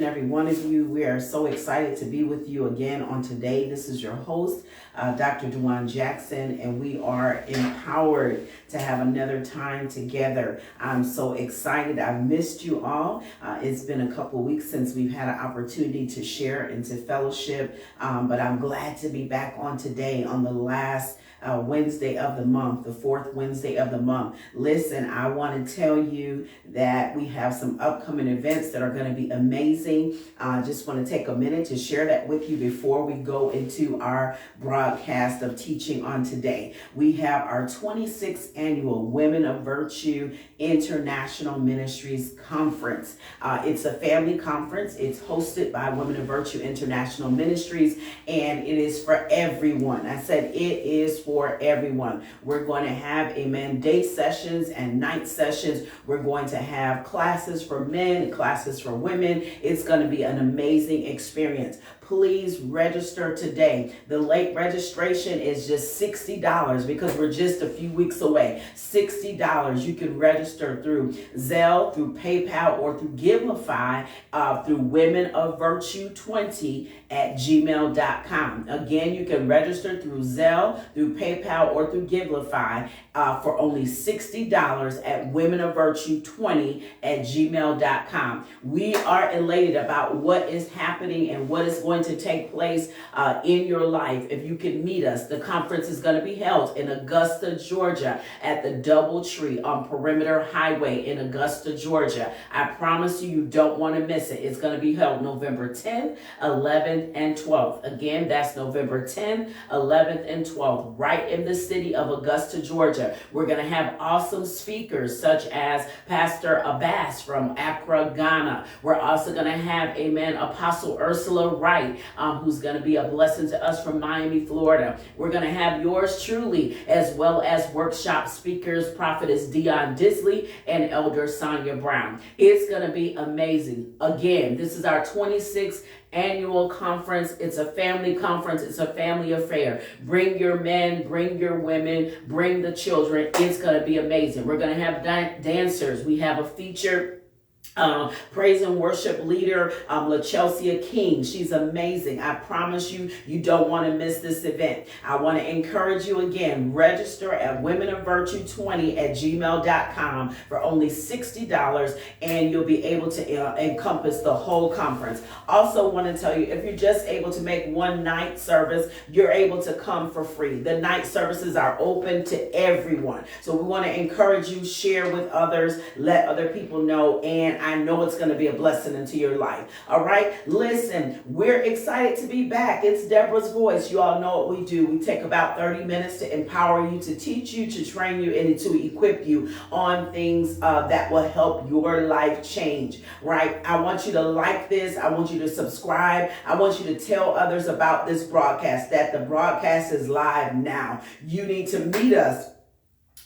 Every one of you. We are so excited to be with you again on today. This is your host, Dr. Dewan Jackson, and we are empowered to have another time together. I'm so excited. I've missed you all. It's been a couple weeks since we've had an opportunity to share and to fellowship, but I'm glad to be back on today on the last Wednesday of the month, the fourth Wednesday of the month. Listen, I want to tell you that we have some upcoming events that are going to be amazing. I just want to take a minute to share that with you before we go into our broadcast of teaching on today. We have our 26th annual Women of Virtue International Ministries Conference. It's a family conference. It's hosted by Women of Virtue International Ministries, and it is for everyone. I said it is for everyone. We're going to have day sessions and night sessions. We're going to have classes for men, classes for women. It's going to be an amazing experience. Please register today. The late registration is just $60 because we're just a few weeks away. $60. You can register through Zelle, through PayPal, or through Givelify, through Women of Virtue 20 at gmail.com. Again, you can register through Zelle, through PayPal, or through Givelify for only $60 at Women of Virtue 20 at gmail.com. We are elated about what is happening and what is going to take place in your life. If you can meet us, the conference is going to be held in Augusta, Georgia at the Doubletree on Perimeter Highway in Augusta, Georgia. I promise you, you don't want to miss it. It's going to be held November 10th, 11th, and 12th. Again, that's November 10th, 11th, and 12th, right in the city of Augusta, Georgia. We're going to have awesome speakers such as Pastor Abbas from Accra, Ghana. We're also going to have, Apostle Ursula Wright, who's going to be a blessing to us from Miami, Florida. We're going to have yours truly, as well as workshop speakers, Prophetess Dion Disley and Elder Sonia Brown. It's going to be amazing. Again, this is our 26th annual conference. It's a family conference. It's a family affair. Bring your men, bring your women, bring the children. It's going to be amazing. We're going to have dancers. We have a featured praise and worship leader, LaChelsia King. She's amazing. I promise you, you don't want to miss this event. I want to encourage you again, register at Women of Virtue 20 at gmail.com for only $60, and you'll be able to encompass the whole conference. Also want to tell you, if you're just able to make one night service, you're able to come for free. The night services are open to everyone. So we want to encourage you, share with others, let other people know, and I know it's going to be a blessing into your life. All right. Listen, we're excited to be back. It's Deborah's Voice. You all know what we do. We take about 30 minutes to empower you, to teach you, to train you, and to equip you on things that will help your life change. Right. I want you to like this. I want you to subscribe. I want you to tell others about this broadcast, that the broadcast is live now. You need to meet us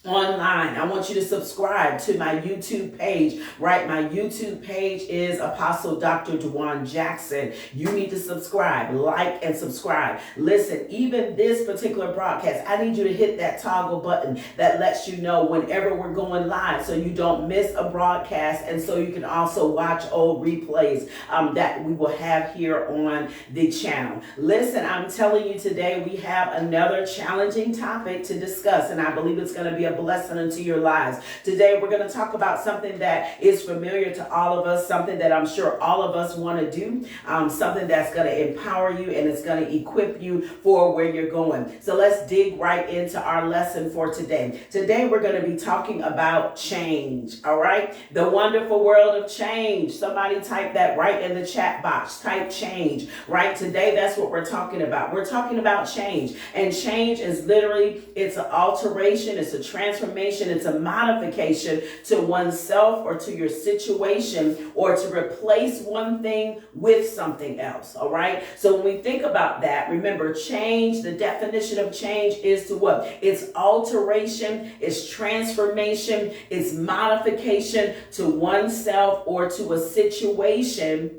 online. I want you to subscribe to my YouTube page, right? My YouTube page is Apostle Dr. Dewan Jackson. You need to subscribe, like, and subscribe. Listen, even this particular broadcast, I need you to hit that toggle button that lets you know whenever we're going live, so you don't miss a broadcast, and so you can also watch old replays that we will have here on the channel. Listen, I'm telling you today, we have another challenging topic to discuss, and I believe it's going to be a blessing into your lives. Today, we're going to talk about something that is familiar to all of us, something that I'm sure all of us want to do, something that's going to empower you and it's going to equip you for where you're going. So let's dig right into our lesson for today. Today, we're going to be talking about change. All right. The wonderful world of change. Somebody type that right in the chat box. Type change. Right. Today, that's what we're talking about. We're talking about change. And change is literally, it's an alteration. It's a transformation. It's a modification to oneself or to your situation, or to replace one thing with something else. All right. So when we think about that, remember, change, the definition of change is to what? It's alteration, it's transformation, it's modification to oneself or to a situation,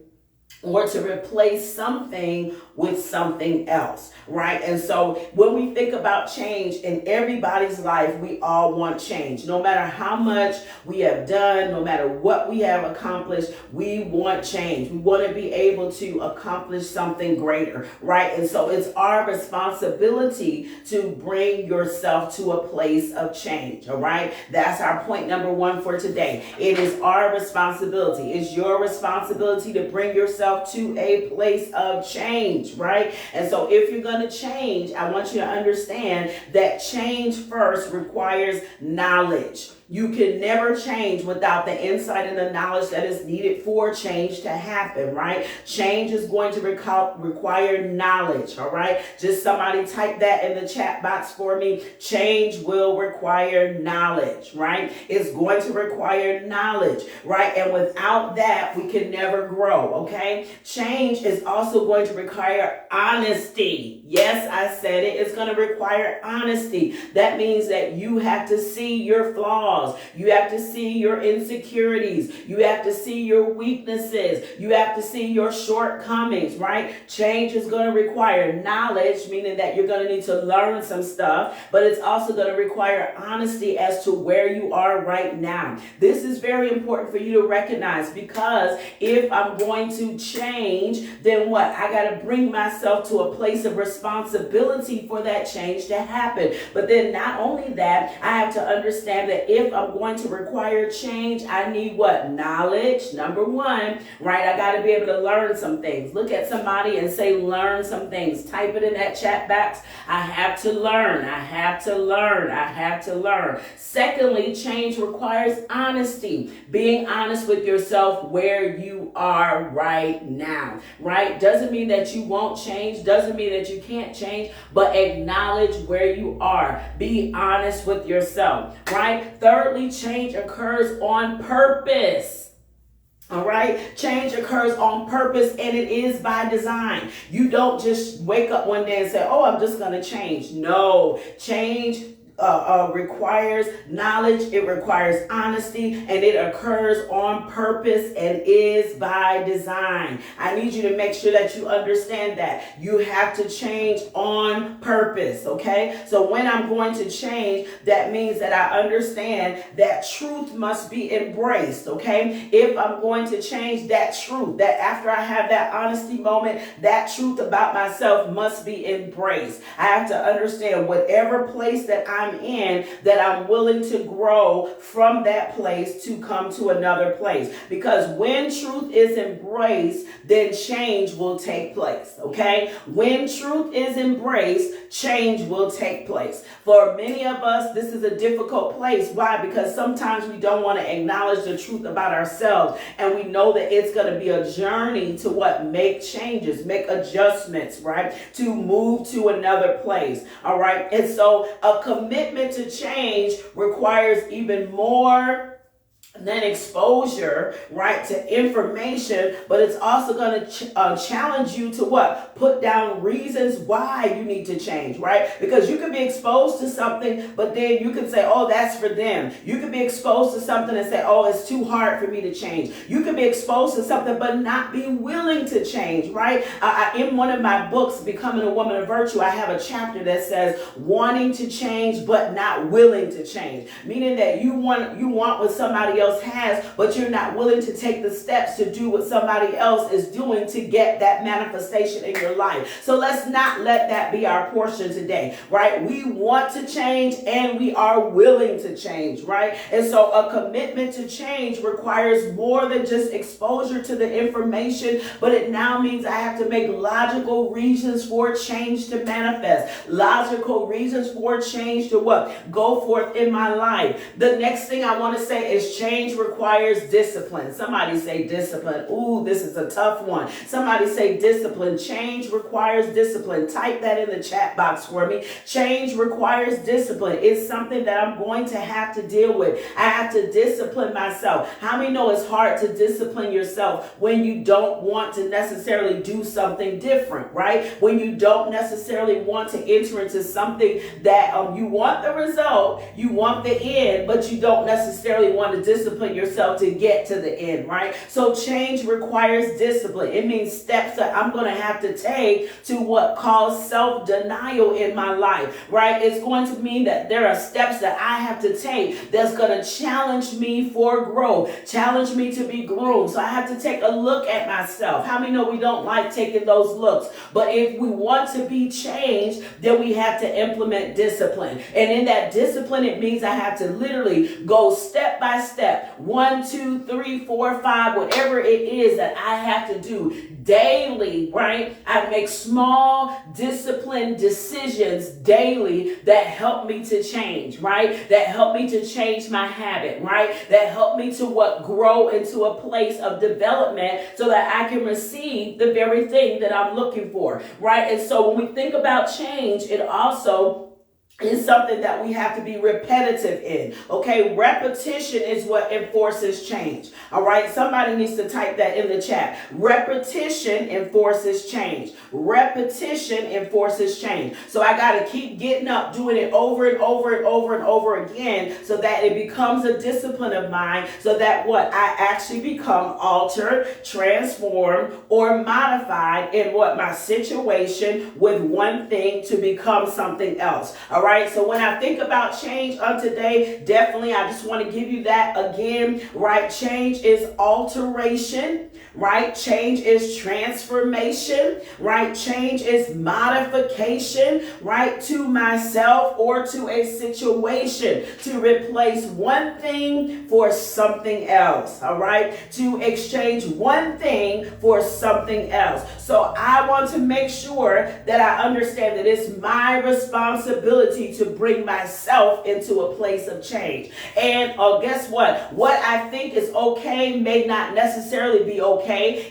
or to replace something with something else, right? And so when we think about change in everybody's life, we all want change. No matter how much we have done, no matter what we have accomplished, we want change. We want to be able to accomplish something greater, right? And so it's our responsibility to bring yourself to a place of change, all right? That's our point number one for today. It is our responsibility. It's your responsibility to bring yourself to a place of change, right? And so if you're going to change, I want you to understand that change first requires knowledge. You can never change without the insight and the knowledge that is needed for change to happen, right? Change is going to require knowledge, all right? Just somebody type that in the chat box for me. Change will require knowledge, right? It's going to require knowledge, right? And without that, we can never grow, okay? Change is also going to require honesty. Yes, I said it. It's going to require honesty. That means that you have to see your flaws. You have to see your insecurities. You have to see your weaknesses. You have to see your shortcomings, right? Change is going to require knowledge, meaning that you're going to need to learn some stuff, but it's also going to require honesty as to where you are right now. This is very important for you to recognize, because if I'm going to change, then what? I got to bring myself to a place of responsibility for that change to happen. But then not only that, I have to understand that if I'm going to require change, I need what? Knowledge, number one, right? I got to be able to learn some things. Look at somebody and say, learn some things. Type it in that chat box. I have to learn. I have to learn. I have to learn. Secondly, change requires honesty. Being honest with yourself where you are right now, right? Doesn't mean that you won't change. Doesn't mean that you can't change, but acknowledge where you are. Be honest with yourself, right? Thirdly, change occurs on purpose. All right. Change occurs on purpose, and it is by design. You don't just wake up one day and say, oh, I'm just going to change. No, change requires knowledge, it requires honesty, and it occurs on purpose and is by design. I need you to make sure that you understand that. You have to change on purpose, okay? So when I'm going to change, that means that I understand that truth must be embraced, okay? If I'm going to change, that truth, that after I have that honesty moment, that truth about myself must be embraced. I have to understand whatever place that I'm in, that I'm willing to grow from that place to come to another place. Because when truth is embraced, then change will take place, okay? When truth is embraced, change will take place. For many of us, this is a difficult place. Why? Because sometimes we don't want to acknowledge the truth about ourselves, and we know that it's going to be a journey to what? Make changes, make adjustments, right? To move to another place, all right? And so a commitment to change requires even more than exposure, right, to information, but it's also going to challenge you to what? Put down reasons why you need to change, right? Because you could be exposed to something, but then you can say, oh, that's for them. You could be exposed to something and say, oh, it's too hard for me to change. You could be exposed to something, but not be willing to change, right? In one of my books, Becoming a Woman of Virtue, I have a chapter that says wanting to change, but not willing to change, meaning that you want what somebody else has, but you're not willing to take the steps to do what somebody else is doing to get that manifestation in your life. So let's not let that be our portion today, right? We want to change and we are willing to change, right? And so a commitment to change requires more than just exposure to the information, but it now means I have to make logical reasons for change to manifest, logical reasons for change to what? Go forth in my life. The next thing I want to say is change requires discipline. Somebody say discipline. Ooh, this is a tough one. Somebody say discipline. Change requires discipline. Type that in the chat box for me. Change requires discipline. It's something that I'm going to have to deal with. I have to discipline myself. How many know it's hard to discipline yourself when you don't want to necessarily do something different, right? When you don't necessarily want to enter into something that you want the result, you want the end, but you don't necessarily want to discipline discipline yourself to get to the end, right? So change requires discipline. It means steps that I'm going to have to take to what cause self-denial in my life, right? It's going to mean that there are steps that I have to take that's going to challenge me for growth, challenge me to be groomed. So I have to take a look at myself. How many know we don't like taking those looks? But if we want to be changed, then we have to implement discipline. And in that discipline, it means I have to literally go step by step, 1, 2, 3, 4, 5, whatever it is that I have to do daily, right? I make small disciplined decisions daily that help me to change, right? That help me to change my habit, right? That help me to grow into a place of development so that I can receive the very thing that I'm looking for, right? And so when we think about change, it also is something that we have to be repetitive in. Okay, repetition is what enforces change. All right, somebody needs to type that in the chat. Repetition enforces change. Repetition enforces change. So I got to keep getting up, doing it over and over and over and over again so that it becomes a discipline of mine, so that I actually become altered, transformed, or modified in my situation with one thing to become something else. All right, so when I think about change on today, definitely I just want to give you that again, right? Change is alteration, right? Change is transformation, right? Change is modification, right? To myself or to a situation, to replace one thing for something else, all right? To exchange one thing for something else. So I want to make sure that I understand that it's my responsibility to bring myself into a place of change. And guess what? What I think is okay may not necessarily be okay.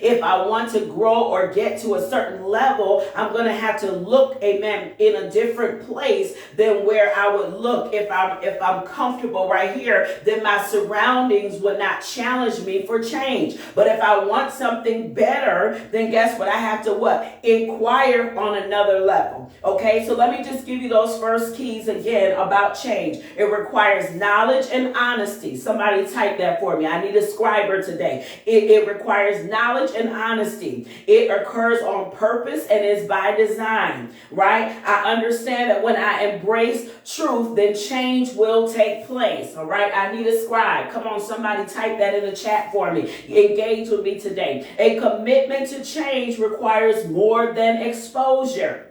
If I want to grow or get to a certain level, I'm going to have to look, amen, in a different place than where I would look if I'm comfortable right here. Then my surroundings would not challenge me for change. But if I want something better, then guess what? I have to inquire on another level. Okay, so let me just give you those first keys again about change. It requires knowledge and honesty. Somebody type that for me. I need a scriber today. It requires knowledge and honesty. It occurs on purpose and is by design, right? I understand that when I embrace truth, then change will take place, all right? I need a scribe. Come on, somebody type that in the chat for me. Engage with me today. A commitment to change requires more than exposure,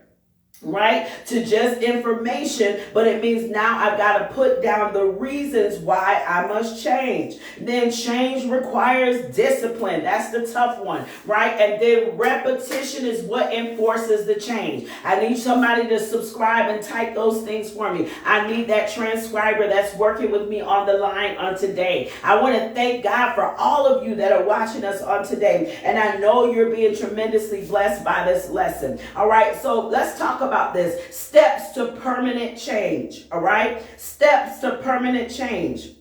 right, to just information, but it means now I've got to put down the reasons why I must change. Then change requires discipline. That's the tough one, right? And then repetition is what enforces the change. I need somebody to subscribe and type those things for me. I need that transcriber that's working with me on the line on today. I want to thank God for all of you that are watching us on today, and I know you're being tremendously blessed by this lesson. All right, so let's talk about this. Steps to permanent change. All right? Steps to permanent change.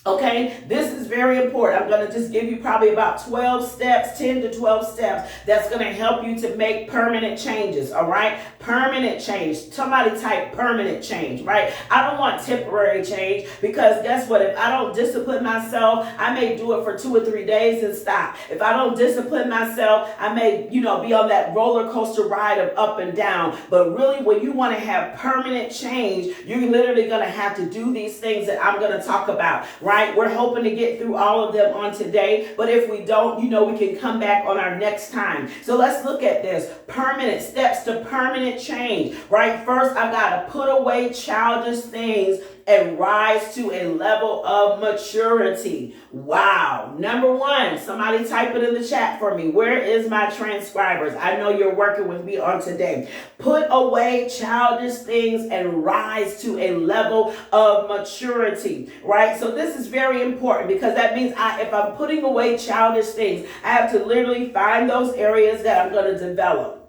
Okay, this is very important. I'm going to just give you probably about 12 steps, 10 to 12 steps that's going to help you to make permanent changes, all right? Permanent change. Somebody type permanent change, right? I don't want temporary change, because guess what? If I don't discipline myself, I may do it for 2 or 3 days and stop. If I don't discipline myself, I may, be on that roller coaster ride of up and down. But really, when you want to have permanent change, you're literally going to have to do these things that I'm going to talk about, right? We're hoping to get through all of them on today, but if we don't, we can come back on our next time. So let's look at this. Permanent steps to permanent change, right? First, I've got to put away childish things and rise to a level of maturity. Wow. Number 1, somebody type it in the chat for me. Where is my transcribers? I know you're working with me on today. Put away childish things and rise to a level of maturity, right? So this is very important, because that means if I'm putting away childish things, I have to literally find those areas that I'm going to develop.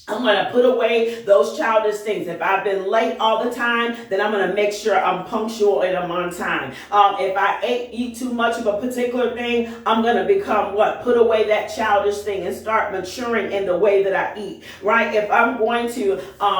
I'm going to put away those childish things. If I've been late all the time, then I'm going to make sure I'm punctual and I'm on time. If I eat too much of a particular thing, I'm going to become what? Put away that childish thing and start maturing in the way that I eat, right? If I'm going to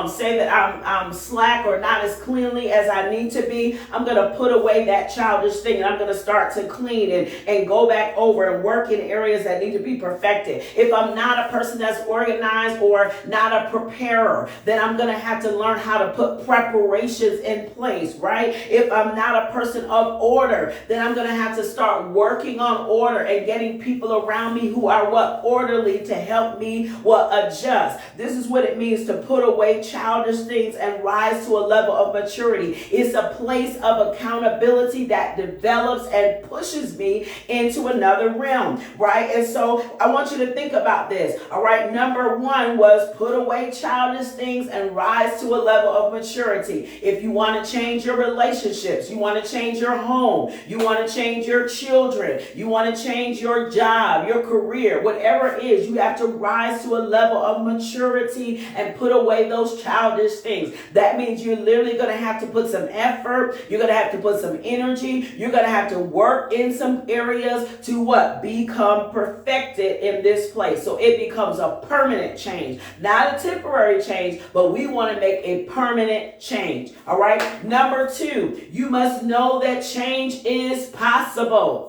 say that I'm slack or not as cleanly as I need to be, I'm going to put away that childish thing and I'm going to start to clean and go back over and work in areas that need to be perfected. If I'm not a person that's organized or not a preparer, then I'm going to have to learn how to put preparations in place, right? If I'm not a person of order, then I'm going to have to start working on order and getting people around me who are what? Orderly to help me what? Adjust. This is what it means to put away childish things and rise to a level of maturity. It's a place of accountability that develops and pushes me into another realm, right? And so I want you to think about this, all right? Number one was put away childish things and rise to a level of maturity. If you want to change your relationships, you want to change your home, you want to change your children, you want to change your job, your career, whatever it is, you have to rise to a level of maturity and put away those childish things. That means you're literally going to have to put some effort, you're going to have to put some energy, you're going to have to work in some areas to what? Become perfected in this place. So it becomes a permanent change, not a temporary change, but we want to make a permanent change. All right. Number two, you must know that change is possible.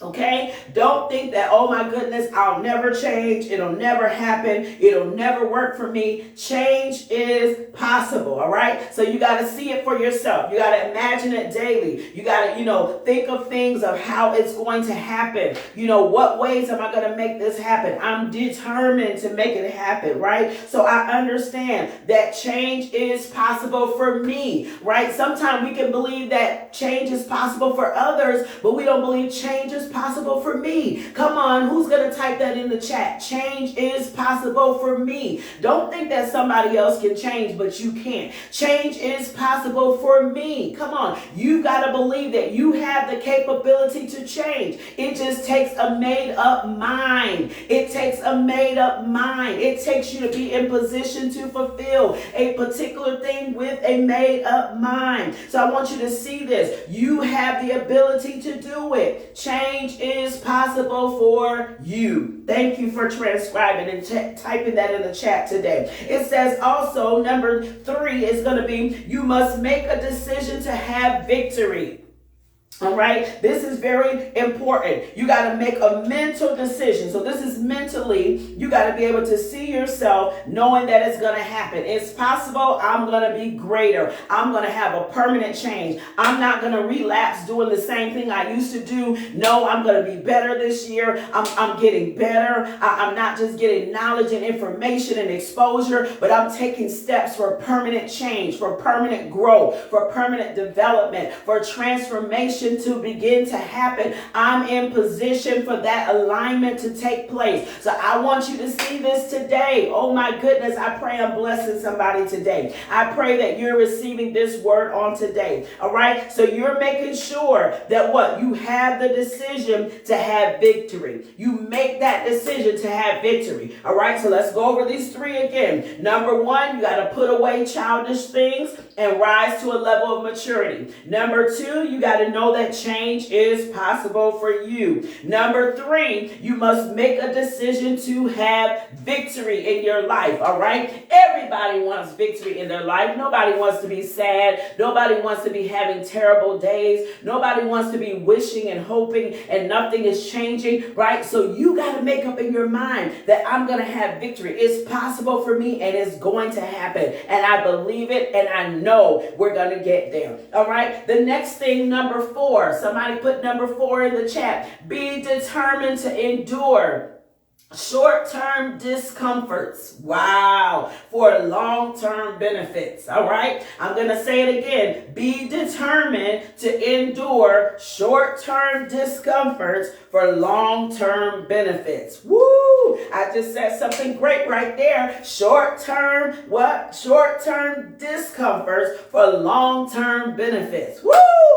Okay? Don't think that, oh my goodness, I'll never change. It'll never happen. It'll never work for me. Change is possible. All right? So you got to see it for yourself. You got to imagine it daily. You got to, think of things of how it's going to happen. What ways am I going to make this happen? I'm determined to make it happen, right? So I understand that change is possible for me, right? Sometimes we can believe that change is possible for others, but we don't believe change is possible for me. Come on, who's going to type that in the chat? Change is possible for me. Don't think that somebody else can change, but you can't. Change is possible for me. Come on, you got to believe that you have the capability to change. It just takes a made up mind. It takes a made up mind. It takes you to be in position to fulfill a particular thing with a made up mind. So I want you to see this. You have the ability to do it. Change is possible for you. Thank you for transcribing and typing that in the chat today. It says also, number 3 is going to be, you must make a decision to have victory. All right, this is very important. You got to make a mental decision. So this is mentally, you got to be able to see yourself knowing that it's going to happen. It's possible. I'm going to be greater. I'm going to have a permanent change. I'm not going to relapse doing the same thing I used to do. No, I'm going to be better this year. I'm getting better. I'm not just getting knowledge and information and exposure, but I'm taking steps for permanent change, for permanent growth, for permanent development, for transformation to begin to happen. I'm in position for that alignment to take place. So I want you to see this today. Oh my goodness, I pray I'm blessing somebody today. I pray that you're receiving this word on today. All right, so you're making sure that what? You have the decision to have victory. You make that decision to have victory. All right, so let's go over these 3 again. Number 1, you got to put away childish things and rise to a level of maturity. Number 2, you got to know that change is possible for you. Number 3, you must make a decision to have victory in your life. All right, everybody wants victory in their life. Nobody wants to be sad. Nobody wants to be having terrible days. Nobody wants to be wishing and hoping and nothing is changing, right? So you got to make up in your mind that I'm going to have victory. It's possible for me and it's going to happen. And I believe it and I know we're going to get there. All right. The next thing, number 4, somebody put number 4 in the chat. Be determined to endure short-term discomforts, wow, for long-term benefits. All right, I'm going to say it again. Be determined to endure short-term discomforts for long-term benefits. Woo! I just said something great right there. Short-term, what? Short-term discomforts for long-term benefits. Woo!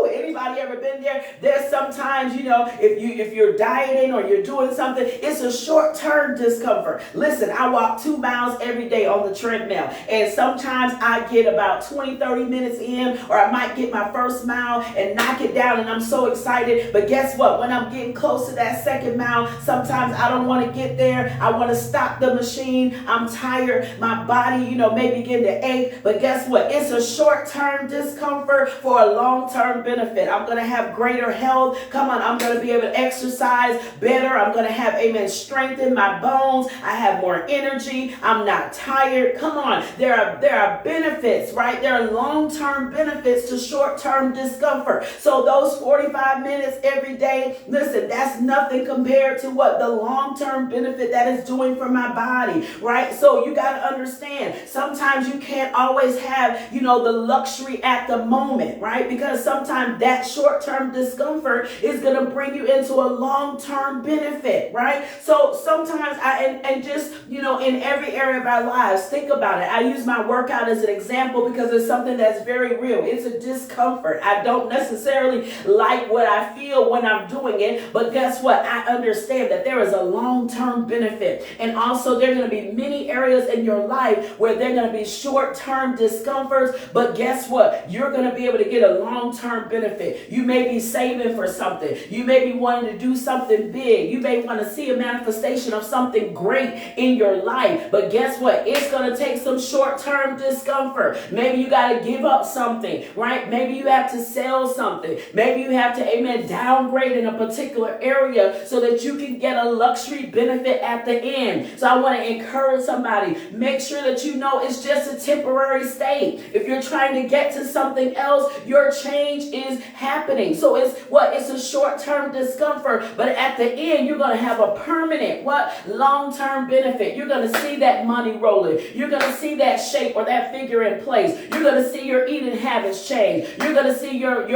Anybody ever been there? There's sometimes, if you're dieting or you're doing something, it's a short-term discomfort. Listen, I walk 2 miles every day on the treadmill, and sometimes I get about 20, 30 minutes in, or I might get my first mile and knock it down, and I'm so excited. But guess what? When I'm getting close to that second mile, sometimes I don't want to get there. I want to stop the machine. I'm tired. My body, may begin to ache. But guess what? It's a short-term discomfort for a long-term benefit. I'm going to have greater health. Come on, I'm going to be able to exercise better. I'm going to have, strength in my bones. I have more energy. I'm not tired. Come on. There are benefits, right? There are long-term benefits to short-term discomfort. So those 45 minutes every day, listen, that's nothing compared to what the long-term benefit that is doing for my body, right? So you got to understand, sometimes you can't always have, the luxury at the moment, right? Because sometimes that short-term discomfort is going to bring you into a long-term benefit, right? So sometimes in every area of our lives, think about it. I use my workout as an example because it's something that's very real. It's a discomfort. I don't necessarily like what I feel when I'm doing it, but guess what? I understand that there is a long-term benefit. And also there are going to be many areas in your life where there are going to be short-term discomforts, but guess what? You're going to be able to get a long-term benefit. You may be saving for something. You may be wanting to do something big. You may want to see a manifestation of something great in your life, but guess what? It's going to take some short-term discomfort. Maybe you got to give up something, right? Maybe you have to sell something. Maybe you have to, downgrade in a particular area so that you can get a luxury benefit at the end. So I want to encourage somebody, make sure that it's just a temporary state. If you're trying to get to something else, your change is happening. So it's a short-term discomfort, but at the end, you're going to have a permanent, long-term benefit. You're going to see that money rolling. You're going to see that shape or that figure in place. You're going to see your eating habits change. You're going to see your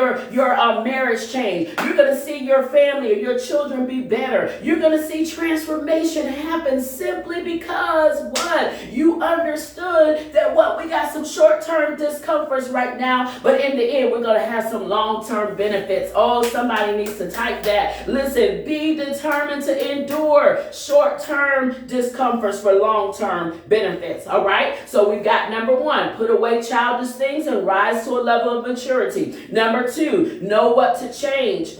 marriage change. You're going to see your family or your children be better. You're going to see transformation happen simply because you understood that we got some short-term discomforts right now, but in the end, we're going to have some long-term benefits. Oh, somebody needs to type that. Listen, be determined to endure short-term discomforts for long-term benefits. All right. So we've got number 1, put away childish things and rise to a level of maturity. Number 2, know what to change.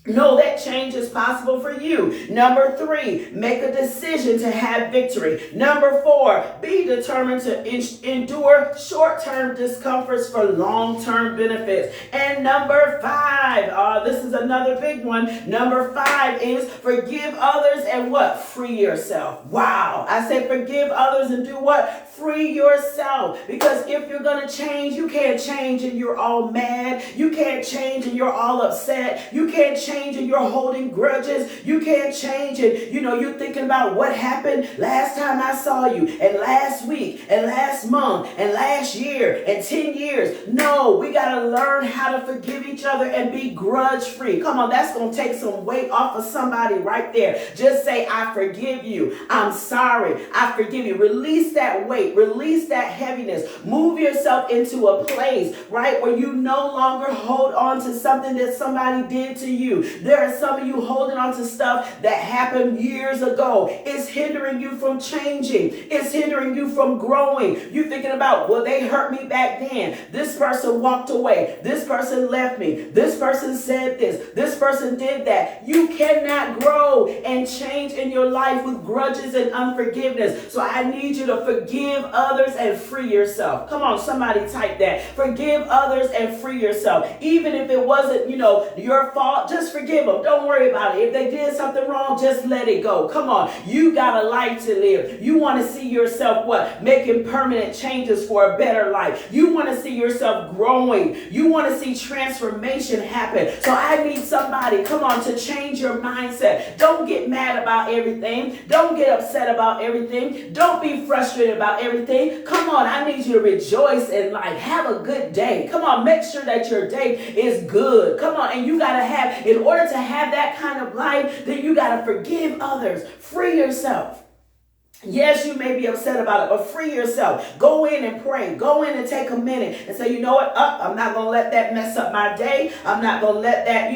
Know that change is possible for you. Number 3, make a decision to have victory. Number 4, be determined to endure short-term discomforts for long-term benefits. And number 5, this is another big one. Number 5 is forgive others and free yourself. Wow. I said forgive others and do what? Free yourself. Because if you're going to change, you can't change and you're all mad. You can't change and you're all upset. You can't change and you're holding grudges. You can't change and you're thinking about what happened last time I saw you and last week and last month and last year and 10 years. No, we got to learn how to forgive each other and be grudge free. Come on, that's going to take some weight off of somebody right there. Just say, I forgive you. I'm sorry. I forgive you. Release that weight. Release that heaviness. Move yourself into a place, right, where you no longer hold on to something that somebody did to you. There are some of you holding on to stuff that happened years ago. It's hindering you from changing. It's hindering you from growing. You're thinking about, they hurt me back then. This person walked away. This person left me. This person said this. This person did that. You cannot grow and change in your life with grudges and unforgiveness. So I need you to forgive others and free yourself. Come on, somebody type that. Forgive others and free yourself. Even if it wasn't, your fault, just forgive them. Don't worry about it. If they did something wrong, just let it go. Come on. You got a life to live. You want to see yourself making permanent changes for a better life. You want to see yourself growing. You want to see transformation happen. So I need somebody, come on, to change your mindset. Don't get mad about everything. Don't get upset about everything. Don't be frustrated about everything. Come on, I need you to rejoice in life. Have a good day. Come on, make sure that your day is good. Come on, and you got to have, in order to have that kind of life, then you got to forgive others. Free yourself. Yes, you may be upset about it, but free yourself. Go in and pray. Go in and take a minute and say, you know what? I'm not going to let that mess up my day. I'm not going to let that,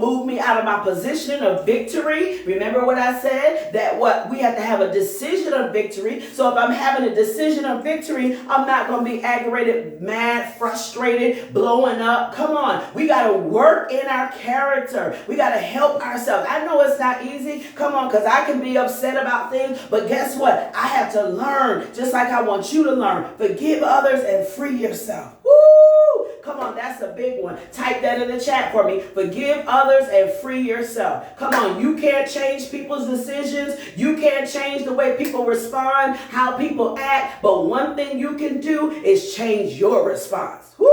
move me out of my position of victory. Remember what I said? That we have to have a decision of victory. So if I'm having a decision of victory, I'm not going to be aggravated, mad, frustrated, blowing up. Come on. We got to work in our character. We got to help ourselves. I know it's not easy. Come on, because I can be upset about things, but guess what? I have to learn, just like I want you to learn. Forgive others and free yourself. Woo! Come on, that's a big one. Type that in the chat for me. Forgive others and free yourself. Come on, you can't change people's decisions. You can't change the way people respond, how people act. But one thing you can do is change your response. Woo!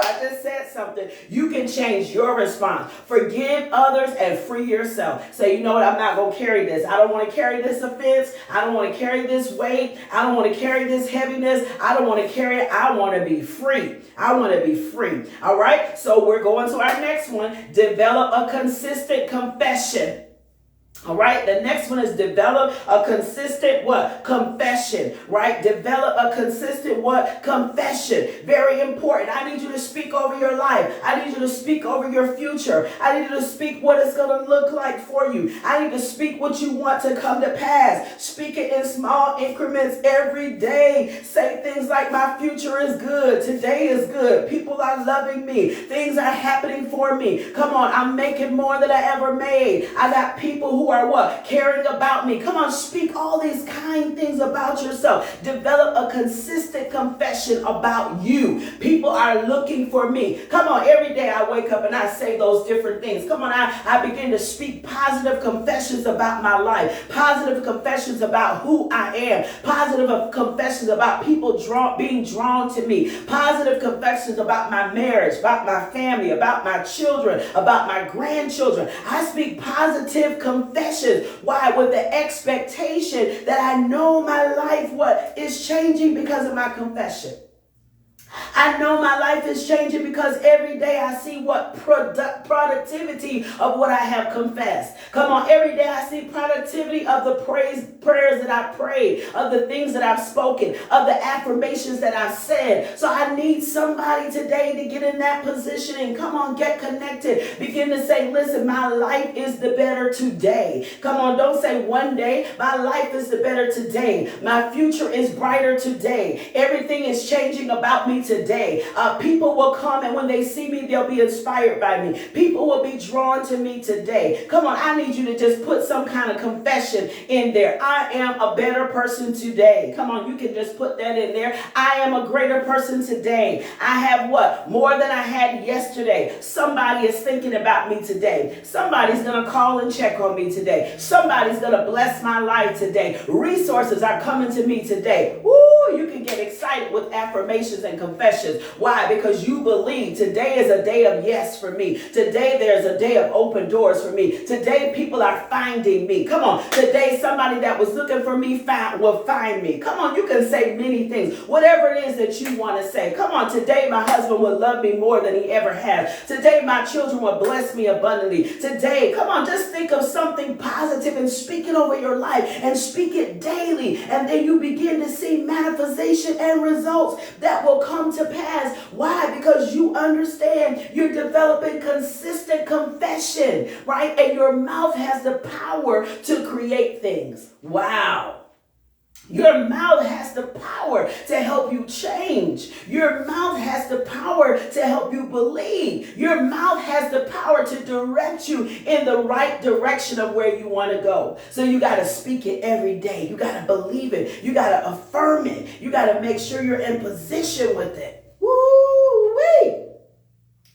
I just said something. You can change your response. Forgive others and free yourself. Say, you know what? I'm not going to carry this. I don't want to carry this offense. I don't want to carry this weight. I don't want to carry this heaviness. I don't want to carry it. I want to be free. I want to be free. All right. So we're going to our next one. Develop a consistent confession. All right. The next one is develop a consistent what? Confession, right? Develop a consistent what? Confession. Very important. I need you to speak over your life. I need you to speak over your future. I need you to speak what it's going to look like for you. I need to speak what you want to come to pass. Speak it in small increments every day. Say things like, my future is good. Today is good. People are loving me. Things are happening for me. Come on. I'm making more than I ever made. I got people who are what? Caring about me. Come on, speak all these kind things about yourself. Develop a consistent confession about you. People are looking for me. Come on, every day I wake up and I say those different things. Come on, I begin to speak positive confessions about my life. Positive confessions about who I am. Positive confessions about people being drawn to me. Positive confessions about my marriage, about my family, about my children, about my grandchildren. I speak positive confessions. Why? With the expectation that I know my life is changing because of my confession. I know my life is changing because every day I see productivity of what I have confessed. Come on, every day I see productivity of the prayers that I prayed, of the things that I've spoken, of the affirmations that I've said. So I need somebody today to get in that position and come on, get connected. Begin to say, listen, my life is the better today. Come on, don't say one day. My life is the better today. My future is brighter today. Everything is changing about me today. People will come, and when they see me, they'll be inspired by me. People will be drawn to me today. Come on, I need you to just put some kind of confession in there. I am a better person today. Come on, you can just put that in there. I am a greater person today. I have what? More than I had yesterday. Somebody is thinking about me today. Somebody's going to call and check on me today. Somebody's going to bless my life today. Resources are coming to me today. Woo, you can get excited with affirmations and confessions. Why? Because you believe today is a day of yes for me. Today there's a day of open doors for me. Today people are finding me. Come on. Today somebody that was looking for me will find me. Come on. You can say many things. Whatever it is that you want to say. Come on. Today my husband will love me more than he ever has. Today my children will bless me abundantly. Today, come on, just think of something positive and speak it over your life and speak it daily. And then you begin to see manifestation and results that will come to pass. Why? Because you understand you're developing consistent confession, right? And your mouth has the power to create things. Wow. Your mouth has the power to help you change. Your mouth has the power to help you believe. Your mouth has the power to direct you in the right direction of where you want to go. So you got to speak it every day. You got to believe it. You got to affirm it. You got to make sure you're in position with it. Woo-wee!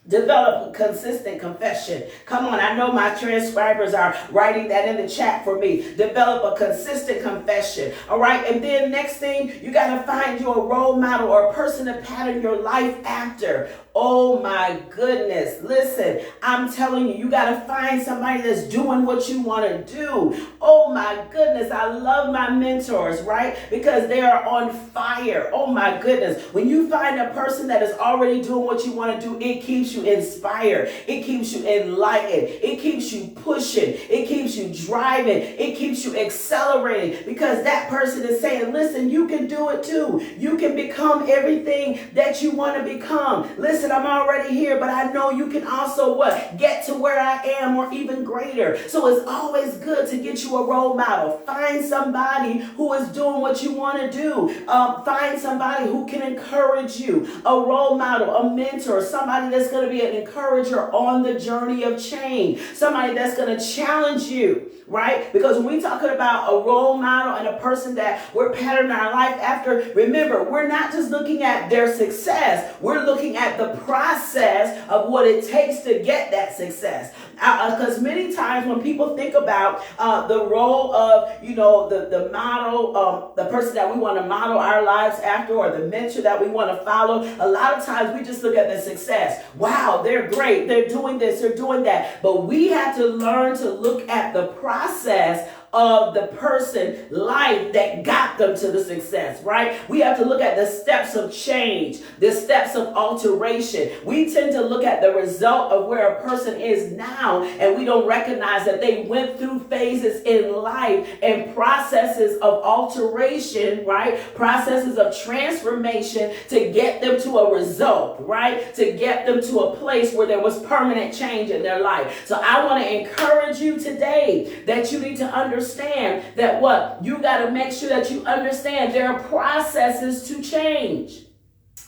Develop a consistent confession. Come on, I know my transcribers are writing that in the chat for me. Develop a consistent confession. All right, and then next thing, you got to find you a role model or a person to pattern your life after. Oh my goodness. Listen, I'm telling you, you got to find somebody that's doing what you want to do. Oh my goodness. I love my mentors, right? Because they are on fire. Oh my goodness. When you find a person that is already doing what you want to do, it keeps you inspired. It keeps you enlightened. It keeps you pushing. It keeps you driving. It keeps you accelerating because that person is saying, listen, you can do it too. You can become everything that you want to become. Listen, I'm already here, but I know you can also what? Get to where I am or even greater. So it's always good to get you a role model. Find somebody who is doing what you want to do. Find somebody who can encourage you. A role model, a mentor, somebody that's going to be an encourager on the journey of change. Somebody that's going to challenge you, right? Because when we're talking about a role model and a person that we're patterning our life after, remember, we're not just looking at their success. We're looking at the process of what it takes to get that success. Because many times when people think about the role of, the model, the person that we want to model our lives after, or the mentor that we want to follow, a lot of times we just look at the success. Wow, they're great. They're doing this, they're doing that. But we have to learn to look at the process of the person life that got them to the success, right? We have to look at the steps of change, the steps of alteration. We tend to look at the result of where a person is now, and we don't recognize that they went through phases in life and processes of alteration, right? Processes of transformation to get them to a result, right? To get them to a place where there was permanent change in their life. So I want to encourage you today that you need to understand that what? You got to make sure that you understand there are processes to change.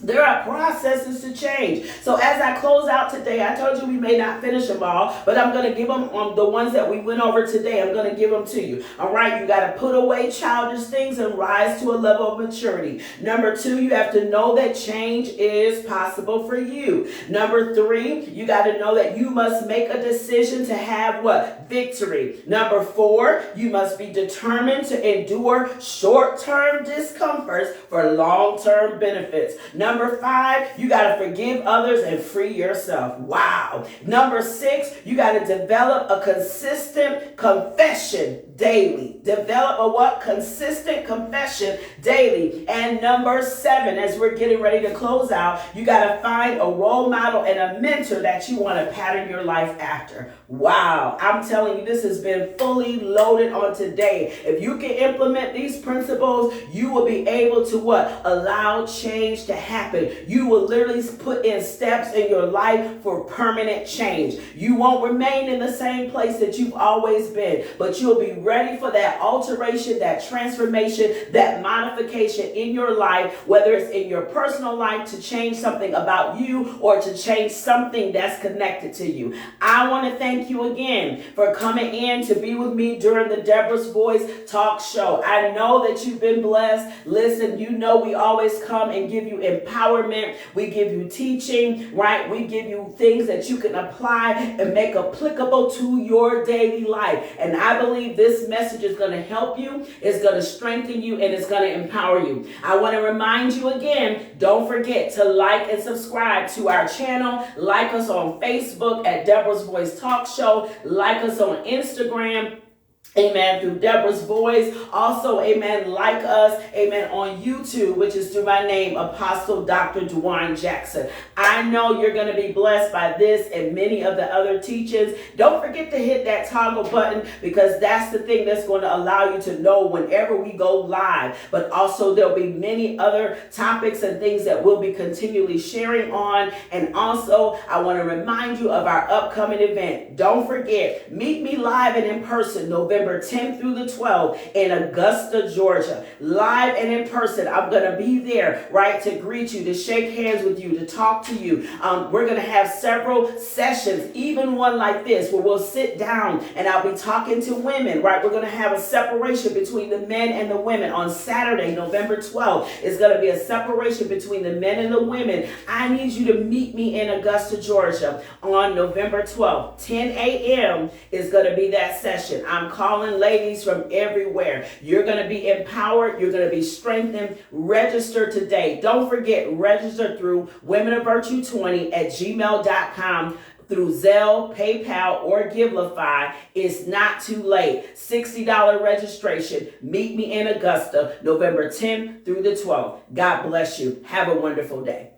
There are processes to change. So as I close out today, I told you we may not finish them all, but I'm going to give them on the ones that we went over today. I'm going to give them to you. All right. You got to put away childish things and rise to a level of maturity. Number 2, you have to know that change is possible for you. Number 3, you got to know that you must make a decision to have what? Victory. Number 4, you must be determined to endure short-term discomforts for long-term benefits. Number 5, you got to forgive others and free yourself. Wow. Number 6, you got to develop a consistent confession daily. Develop a what? Consistent confession daily. And number 7, as we're getting ready to close out, you got to find a role model and a mentor that you want to pattern your life after. Wow. I'm telling you, this has been fully loaded on today. If you can implement these principles, you will be able to what? Allow change to happen. You will literally put in steps in your life for permanent change. You won't remain in the same place that you've always been, but you'll be ready for that alteration, that transformation, that modification in your life, whether it's in your personal life to change something about you or to change something that's connected to you. I want to thank you again for coming in to be with me during the Deborah's Voice Talk Show. I know that you've been blessed. Listen, you know we always come and give you empowerment. We give you teaching, right? We give you things that you can apply and make applicable to your daily life. And I believe this message is going to help you, it's going to strengthen you, and it's going to empower you. I want to remind you again, don't forget to like and subscribe to our channel. Like us on Facebook at Deborah's Voice Talk Show. Like us on Instagram. Amen. Through Deborah's Voice. Also, amen, like us, amen, on YouTube, which is through my name, Apostle Dr. DeJuan Jackson. I know you're going to be blessed by this and many of the other teachings. Don't forget to hit that toggle button, because that's the thing that's going to allow you to know whenever we go live. But also there'll be many other topics and things that we'll be continually sharing on. And also, I want to remind you of our upcoming event. Don't forget, meet me live and in person, November 10th through the 12th in Augusta, Georgia. Live and in person. I'm going to be there, right, to greet you, to shake hands with you, to talk to you. We're going to have several sessions, even one like this, where we'll sit down and I'll be talking to women, right? We're going to have a separation between the men and the women on Saturday, November 12th. It's going to be a separation between the men and the women. I need you to meet me in Augusta, Georgia on November 12th. 10 a.m. is going to be that session. I'm calling calling ladies from everywhere. You're going to be empowered. You're going to be strengthened. Register today. Don't forget, register through womenofvirtue20@gmail.com, through Zelle, PayPal, or Givelify. It's not too late. $60 registration. Meet me in Augusta, November 10th through the 12th. God bless you. Have a wonderful day.